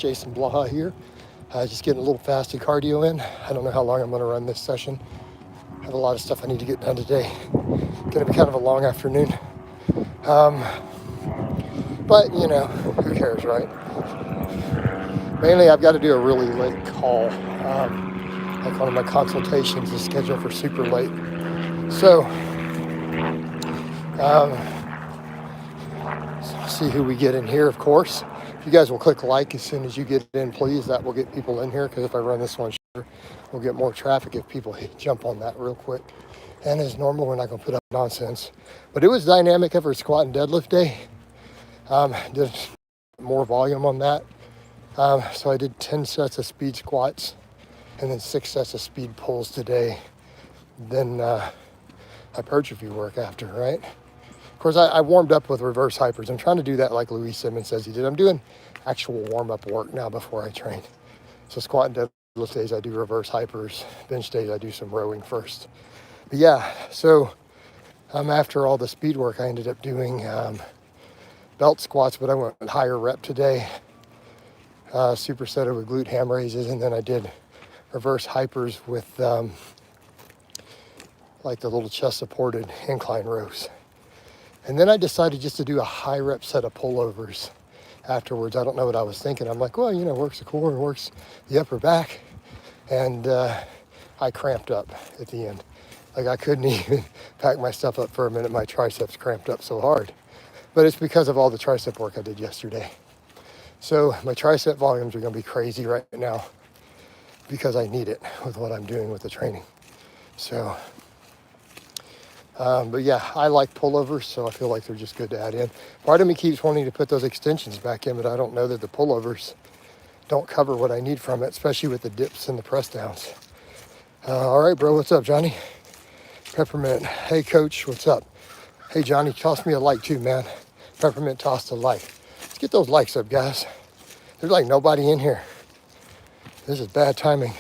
Jason Blaha here. Just getting a little fasted cardio in. I don't know how long I'm going to run this session. I have a lot of stuff I need to get done today. Going to be kind of a long afternoon. But, you know, who cares, right? Mainly, I've got to do a really late call. Like one of my consultations is scheduled for super late. So, see who we get in here, of course. If you guys will click like as soon as you get in, please. That will get people in here, because if I run this one shorter, we'll get more traffic if people jump on that real quick. And as normal, we're not going to put up nonsense. But it was dynamic every squat and deadlift day. Did more volume on that. So I did 10 sets of speed squats and then 6 sets of speed pulls today. Then hypertrophy work after, right? Of course, I warmed up with reverse hypers. I'm trying to do that like Louis Simmons says he did. I'm doing actual warm-up work now before I train. So squat and deadlift days, I do reverse hypers. Bench days, I do some rowing first. But yeah, so after all the speed work, I ended up doing belt squats, but I went with higher rep today. Supersetted with glute ham raises, and then I did reverse hypers with like the little chest supported incline rows. And then I decided just to do a high rep set of pullovers afterwards. I don't know what I was thinking. I'm like, well, you know, works the core and works the upper back. And I cramped up at the end. Like I couldn't even pack my stuff up for a minute. My triceps cramped up so hard. But it's because of all the tricep work I did yesterday. So my tricep volumes are going to be crazy right now because I need it with what I'm doing with the training. So, but yeah, I like pullovers, so I feel like they're just good to add in. Part of me keeps wanting to put those extensions back in, but I don't know that the pullovers don't cover what I need from it, especially with the dips and the press downs. All right, bro, what's up, Johnny? Peppermint, hey, coach, what's up? Hey, Johnny, toss me a like too, man. Peppermint tossed a like. Let's get those likes up, guys. There's like nobody in here. This is bad timing.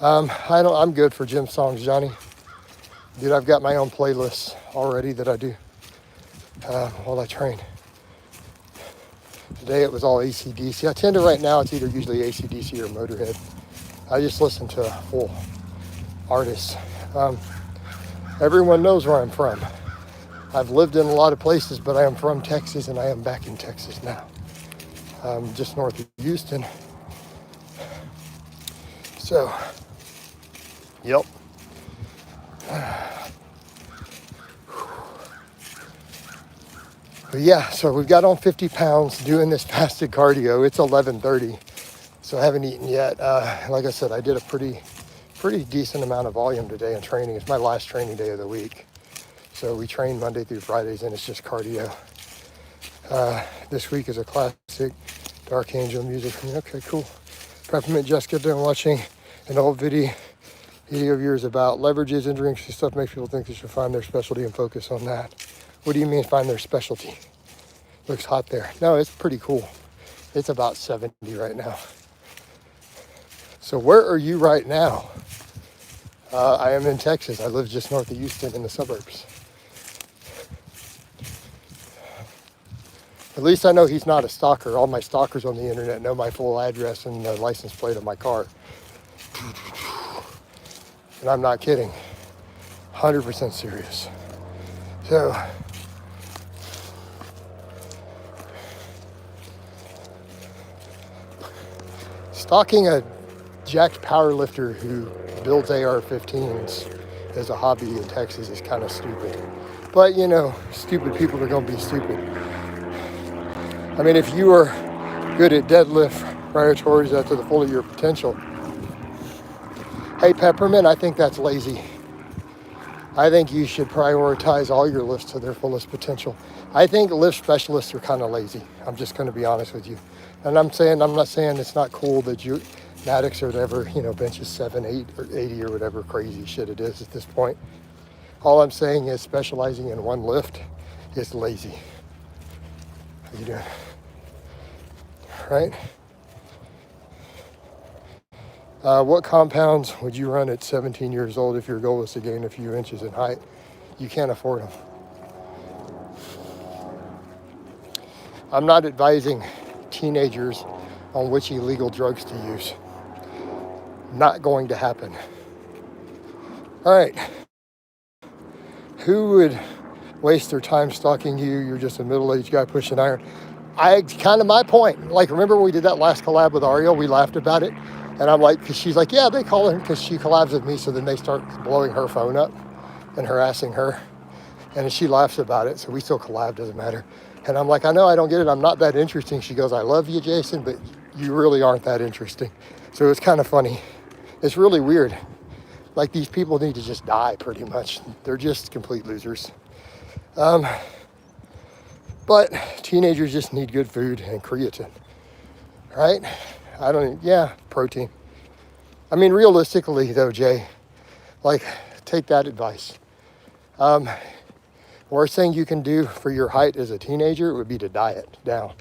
I'm good for gym songs, Johnny. Dude, I've got my own playlists already that I do while I train. Today it was all AC/DC. I tend to right now, it's either usually AC/DC or Motorhead. I just listen to full artists. Everyone knows where I'm from. I've lived in a lot of places, but I am from Texas, and I am back in Texas now. Just north of Houston. So, yep. But yeah, so we've got on 50 pounds doing this fasted cardio. It's 11:30, so I haven't eaten yet. Like I said, I did a pretty decent amount of volume today in training. It's my last training day of the week. So we train Monday through Fridays, and it's just cardio. This week is a classic Dark Angel music. Okay, cool. Peppermint Jessica, been watching an old video of yours about leverages and drinks and stuff. Makes people think they should find their specialty and focus on that. What do you mean find their specialty? Looks hot there. No, it's pretty cool. It's about 70 right now. So where are you right now? I am in Texas. I live just north of Houston in the suburbs. At least I know he's not a stalker. All my stalkers on the internet know my full address and the license plate of my car. And I'm not kidding. 100% serious. So, stalking a jacked powerlifter who builds AR-15s as a hobby in Texas is kind of stupid. But, you know, stupid people are going to be stupid. I mean, if you are good at deadlift, right towards that to the full of your potential. Hey, Peppermint, I think that's lazy. I think you should prioritize all your lifts to their fullest potential. I think lift specialists are kind of lazy. I'm just going to be honest with you. And I'm not saying it's not cool that you Maddox or whatever, you know, benches 7, 8, or 80 or whatever crazy shit it is at this point. All I'm saying is specializing in one lift is lazy. How you doing? Right? What compounds would you run at 17 years old if your goal was to gain a few inches in height? You can't afford them. I'm not advising teenagers on which illegal drugs to use. Not going to happen. All right. Who would waste their time stalking you? You're just a middle-aged guy pushing iron. Kind of my point. Like, remember when we did that last collab with Ariel? We laughed about it. And I'm like, because she's like, yeah, they call her because she collabs with me. So then they start blowing her phone up and harassing her. And she laughs about it. So we still collab, doesn't matter. And I'm like, I know I don't get it. I'm not that interesting. She goes, I love you, Jason, but you really aren't that interesting. So it's kind of funny. It's really weird. Like, these people need to just die pretty much. They're just complete losers. But teenagers just need good food and creatine, right? Protein. I mean, realistically though, Jay, like, take that advice. Worst thing you can do for your height as a teenager would be to diet down.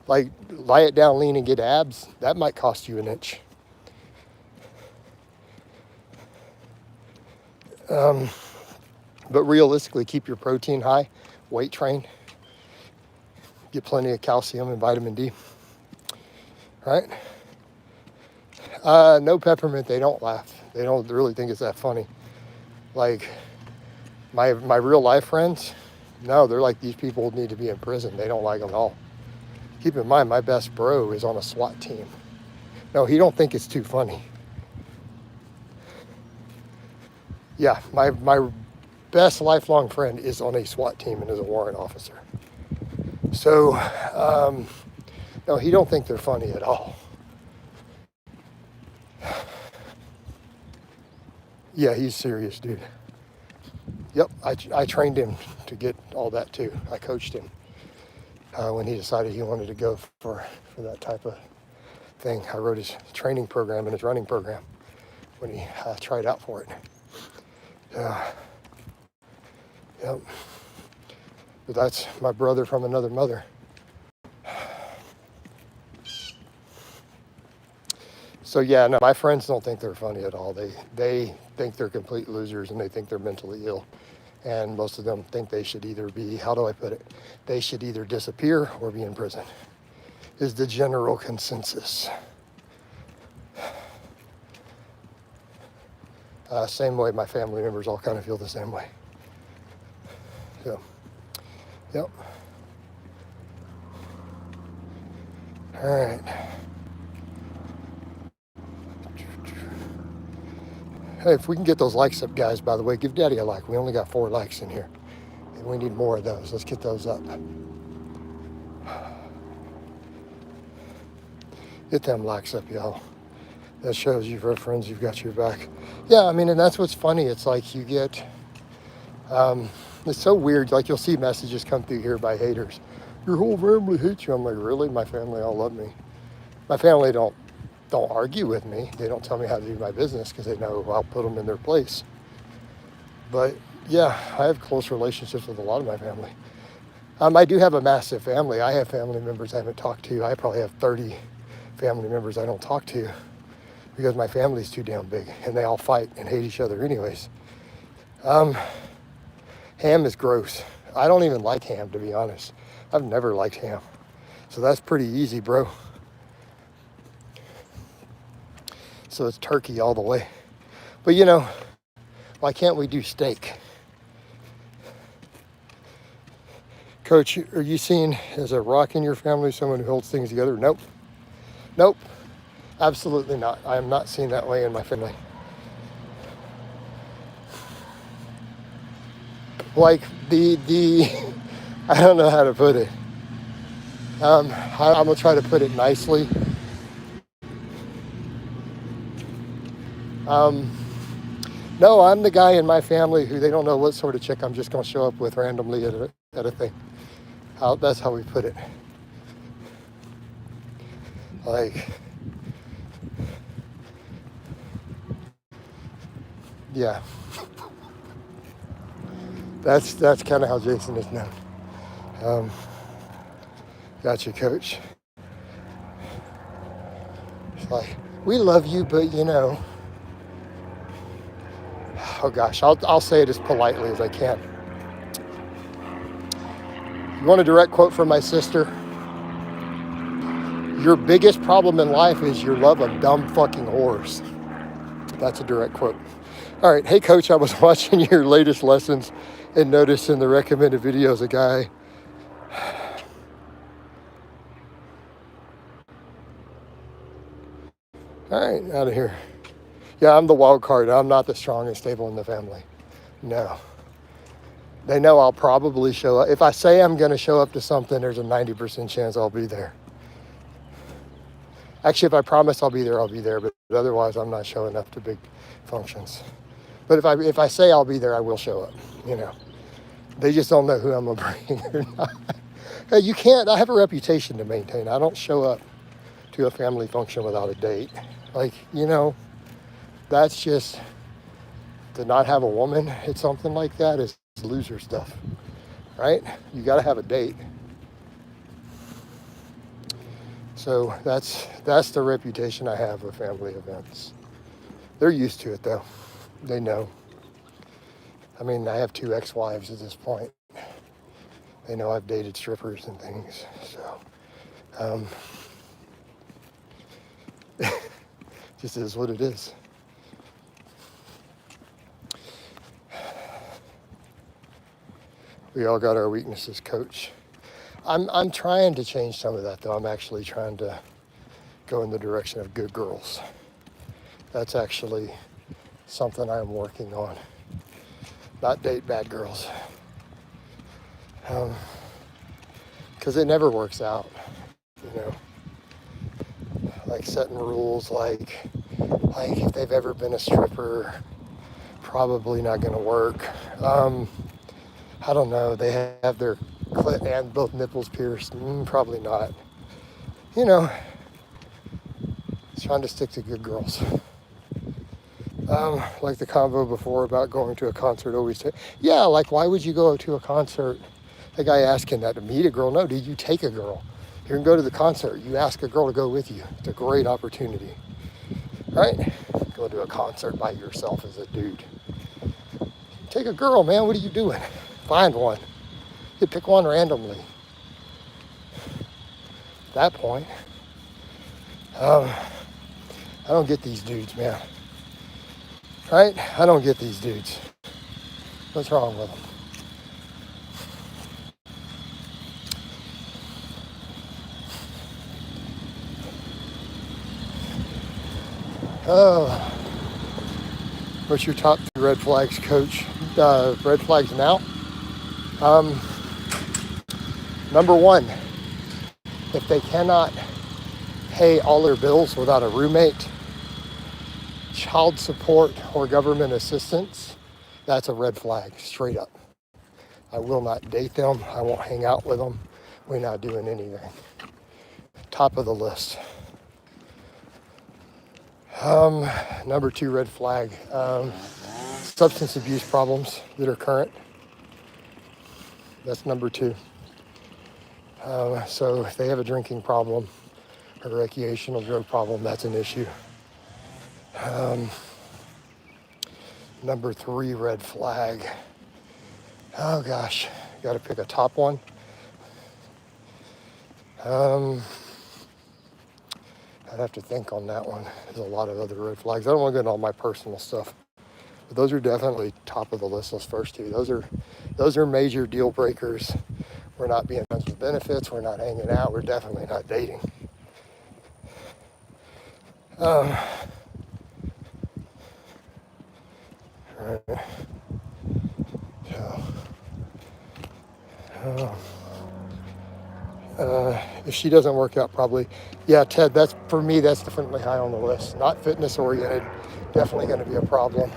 Like, diet down lean and get abs. That might cost you an inch. But realistically, keep your protein high, weight train, get plenty of calcium and vitamin D, right? No peppermint, they don't laugh. They don't really think it's that funny. Like, my real life friends, no, they're like, these people need to be in prison. They don't like them at all. Keep in mind, my best bro is on a SWAT team. No, he don't think it's too funny. Yeah, my best lifelong friend is on a SWAT team and is a warrant officer. So, no, he don't think they're funny at all. Yeah, he's serious, dude. Yep, I trained him to get all that too. I coached him when he decided he wanted to go for that type of thing. I wrote his training program and his running program when he tried out for it. Yep. But that's my brother from another mother. So yeah, no, my friends don't think they're funny at all. They think they're complete losers and they think they're mentally ill. And most of them think they should either be, how do I put it? They should either disappear or be in prison, is the general consensus. Same way my family members all kind of feel the same way. So, yep. All right. Hey, if we can get those likes up, guys, by the way, give Daddy a like. We only got 4 likes in here. And we need more of those. Let's get those up. Get them likes up, y'all. That shows you, for friends, you've got your back. Yeah, I mean, and that's what's funny. It's like you get, it's so weird. Like, you'll see messages come through here by haters. Your whole family hates you. I'm like, really? My family all love me. My family don't argue with me. They don't tell me how to do my business because they know I'll put them in their place. But yeah, I have close relationships with a lot of my family. I do have a massive family. I have family members I haven't talked to. I probably have 30 family members I don't talk to because my family's too damn big and they all fight and hate each other anyways. Ham is gross. I don't even like ham, to be honest. I've never liked ham. So that's pretty easy, bro. So it's turkey all the way. But you know, why can't we do steak? Coach, are you seen as a rock in your family, someone who holds things together? Nope. Nope. Absolutely not. I am not seen that way in my family. Like the I don't know how to put it. I'm gonna try to put it nicely. No, I'm the guy in my family who they don't know what sort of chick I'm just gonna show up with randomly at a thing. That's how we put it. Like, yeah. That's kind of how Jason is known. Gotcha, Coach. It's like, we love you, but you know. Oh gosh, I'll say it as politely as I can. You want a direct quote from my sister? Your biggest problem in life is your love of dumb fucking whores. That's a direct quote. All right. Hey, coach, I was watching your latest lessons and noticed in the recommended videos a guy. All right, out of here. Yeah, I'm the wild card. I'm not the strong and stable in the family. No. They know I'll probably show up. If I say I'm going to show up to something, there's a 90% chance I'll be there. Actually, if I promise I'll be there, I'll be there. But otherwise, I'm not showing up to big functions. But if I say I'll be there, I will show up. You know, they just don't know who I'm going to bring or not. Hey, you can't. I have a reputation to maintain. I don't show up to a family function without a date. Like, you know, that's just to not have a woman at something like that is loser stuff, right? You got to have a date. So that's the reputation I have with family events. They're used to it though. They know. I mean, I have 2 ex-wives at this point. They know I've dated strippers and things. So, just is what it is. We all got our weaknesses, coach. I'm trying to change some of that though. I'm actually trying to go in the direction of good girls. That's actually something I'm working on. Not date bad girls. Because it never works out, you know. Like setting rules, like if they've ever been a stripper, probably not going to work. I don't know. They have their clit and both nipples pierced. Probably not. You know, trying to stick to good girls. Like the convo before about going to a concert. Always say, yeah, like why would you go to a concert? The guy asking that to meet a girl. No, dude, you take a girl. You can go to the concert. You ask a girl to go with you. It's a great opportunity, right? Go to a concert by yourself as a dude. Take a girl, man. What are you doing? Find one. You pick one randomly. At that point, I don't get these dudes, man. Right? I don't get these dudes. What's wrong with them? Oh, what's your top 3 red flags, coach? Red flags now? Number 1, if they cannot pay all their bills without a roommate, child support, or government assistance, that's a red flag, straight up. I will not date them. I won't hang out with them. We're not doing anything. Top of the list. Number 2 red flag, substance abuse problems that are current. That's number 2. So if they have a drinking problem, a recreational drug problem, that's an issue. Number 3 red flag. Oh gosh, got to pick a top one. I'd have to think on that one. There's a lot of other red flags. I don't want to go into all my personal stuff, but those are definitely top of the list. Those first 2, those are major deal breakers. We're not being friends with benefits. We're not hanging out. We're definitely not dating. If she doesn't work out, probably, yeah, Ted, that's, for me, that's definitely high on the list. Not fitness oriented, definitely going to be a problem.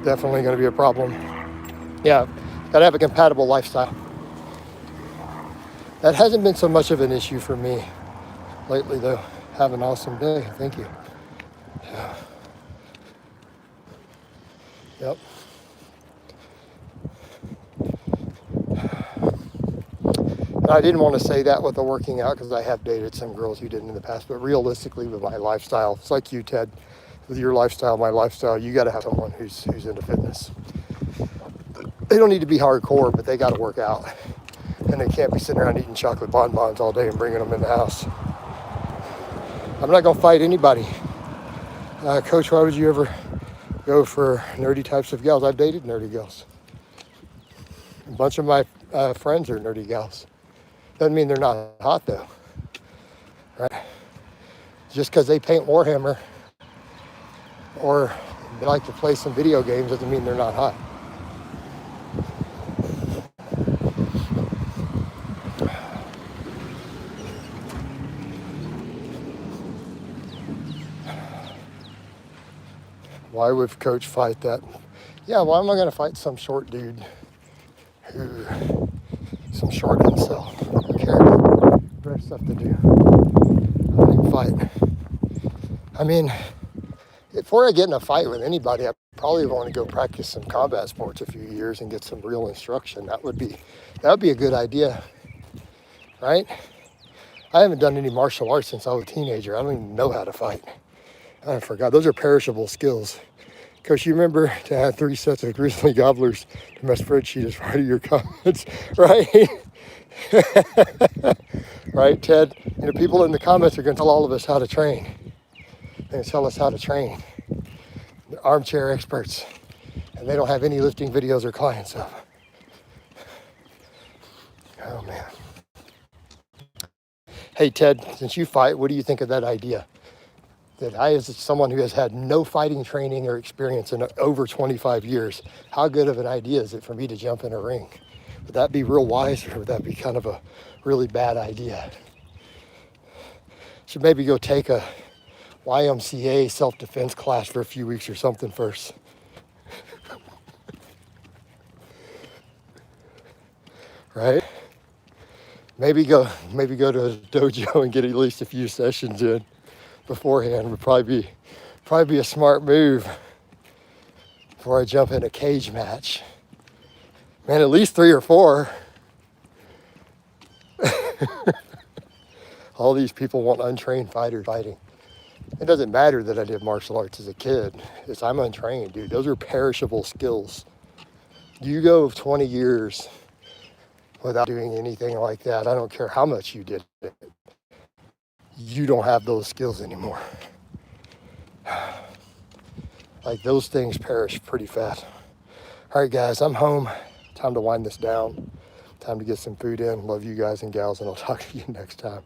Definitely going to be a problem. Yeah, got to have a compatible lifestyle. That hasn't been so much of an issue for me lately, though. Have an awesome day. Thank you. Yeah. Yep. I didn't want to say that with the working out because I have dated some girls who didn't in the past, but realistically with my lifestyle, it's like you, Ted, with your lifestyle, my lifestyle, you got to have someone who's into fitness. They don't need to be hardcore, but they got to work out. And they can't be sitting around eating chocolate bonbons all day and bringing them in the house. I'm not going to fight anybody. Coach, why would you ever go for nerdy types of gals? I've dated nerdy gals. A bunch of my friends are nerdy gals. Doesn't mean they're not hot though, right? Just because they paint Warhammer or they like to play some video games doesn't mean they're not hot. Why would Coach fight that? Yeah, why am I going to fight some short dude some short incel? Who cares? Better stuff to do. I don't even fight. I mean, before I get in a fight with anybody, I probably want to go practice some combat sports a few years and get some real instruction. That would be a good idea, right? I haven't done any martial arts since I was a teenager. I don't even know how to fight. I forgot. Those are perishable skills. Coach, you remember to have 3 sets of grizzly gobblers to my spreadsheet as part of your comments, right? Right, Ted? You know, people in the comments are going to tell all of us how to train. They're going to tell us how to train. They're armchair experts, and they don't have any lifting videos or clients of. Oh, man. Hey, Ted, since you fight, what do you think of that idea? That I, as someone who has had no fighting training or experience in over 25 years, how good of an idea is it for me to jump in a ring? Would that be real wise, or would that be kind of a really bad idea? Should maybe go take a YMCA self-defense class for a few weeks or something first. Right? Maybe go to a dojo and get at least a few sessions in beforehand would probably be a smart move before I jump in a cage match. Man, at least 3 or 4. All these people want untrained fighters fighting. It doesn't matter that I did martial arts as a kid. I'm untrained, dude. Those are perishable skills. You go 20 years without doing anything like that. I don't care how much you did it. You don't have those skills anymore. Like, those things perish pretty fast. All right, guys, I'm home. Time to wind this down. Time to get some food in. Love you guys and gals, and I'll talk to you next time.